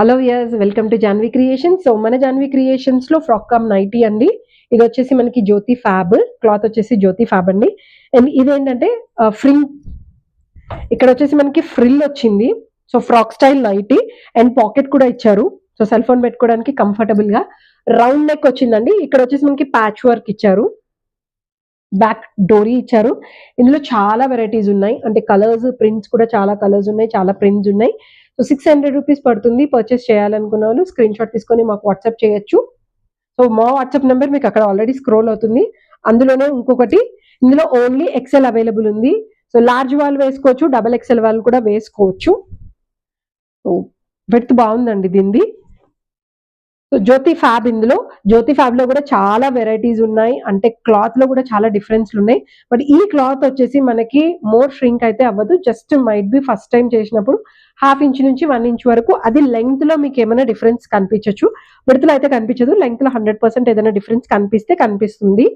Hello viewers, welcome to Janvi creations. సో మన Janvi creations లో ఫ్రాక్ కమ్ నైటీ అండి. ఇది వచ్చేసి మనకి జ్యోతి ఫ్యాబ్ క్లాత్ వచ్చేసి జ్యోతి ఫ్యాబ్ అండి. అండ్ ఇదేంటంటే ఫ్రిల్, ఇక్కడ వచ్చేసి మనకి ఫ్రిల్ వచ్చింది. So frock style nighty and pocket కూడా ఇచ్చారు. సో సెల్ ఫోన్ పెట్టుకోవడానికి కంఫర్టబుల్ గా రౌండ్ నెక్ వచ్చిందండి. ఇక్కడ వచ్చేసి మనకి ప్యాచ్ వర్క్ ఇచ్చారు, బ్యాక్ డోరీ ఇచ్చారు. ఇందులో చాలా వెరైటీస్ ఉన్నాయి, అంటే కలర్స్ ప్రింట్స్ కూడా చాలా కలర్స్ ఉన్నాయి, చాలా ప్రింట్స్ ఉన్నాయి. సో 600 రూపీస్ పడుతుంది. పర్చేస్ చేయాలనుకున్న వాళ్ళు స్క్రీన్ షాట్ తీసుకొని మాకు వాట్సాప్ చేయొచ్చు. సో మా వాట్సాప్ నెంబర్ మీకు అక్కడ ఆల్రెడీ స్క్రోల్ అవుతుంది. అందులోనే ఇంకొకటి, ఇందులో ఓన్లీ ఎక్సెల్ అవైలబుల్ ఉంది. సో లార్జ్ వాళ్ళు వేసుకోవచ్చు, డబల్ ఎక్సెల్ వాళ్ళు కూడా వేసుకోవచ్చు. సో విడ్త్ బాగుందండి దీనిది. సో జ్యోతి ఫ్యాబ్, ఇందులో జ్యోతి ఫ్యాబ్ లో కూడా చాలా వెరైటీస్ ఉన్నాయి, అంటే క్లాత్ లో కూడా చాలా డిఫరెన్స్లు ఉన్నాయి. బట్ ఈ క్లాత్ వచ్చేసి మనకి మోర్ ష్రింక్ అయితే అవ్వదు, just might be first time చేసినప్పుడు హాఫ్ ఇంచ్ నుంచి 1 ఇంచ్ వరకు, అది లెంగ్త్ లో మీకు ఏమైనా డిఫరెన్స్ కనిపించచ్చు. విడతలో అయితే కనిపించదు, లెంగ్త్ లో 100% ఏదైనా డిఫరెన్స్ కనిపిస్తే కనిపిస్తుంది.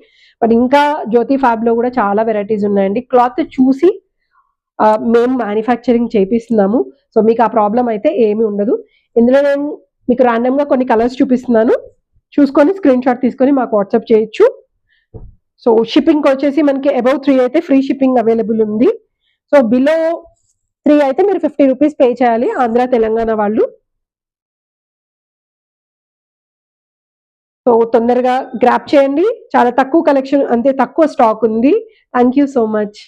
బట్ ఇంకా జ్యోతి ఫ్యాబ్ లో కూడా చాలా వెరైటీస్ ఉన్నాయండి. క్లాత్ చూసి మేము మ్యానుఫ్యాక్చరింగ్ చేపిస్తున్నాము. సో మీకు ఆ ప్రాబ్లం అయితే ఏమీ ఉండదు. ఇందులో నేను మీకు ర్యాండమ్ గా కొన్ని కలర్స్ చూపిస్తున్నాను, చూసుకొని స్క్రీన్ షాట్ తీసుకొని మాకు వాట్సాప్ చేయొచ్చు. సో షిప్పింగ్ వచ్చేసి మనకి అబౌవ్ 3 అయితే ఫ్రీ షిప్పింగ్ అవైలబుల్ ఉంది. సో బిలో 3 అయితే మీరు 50 రూపీస్ పే చేయాలి, ఆంధ్ర తెలంగాణ వాళ్ళు. సో తొందరగా గ్రాప్ చేయండి, చాలా తక్కువ కలెక్షన్, అంతే తక్కువ స్టాక్ ఉంది. Thank you so much.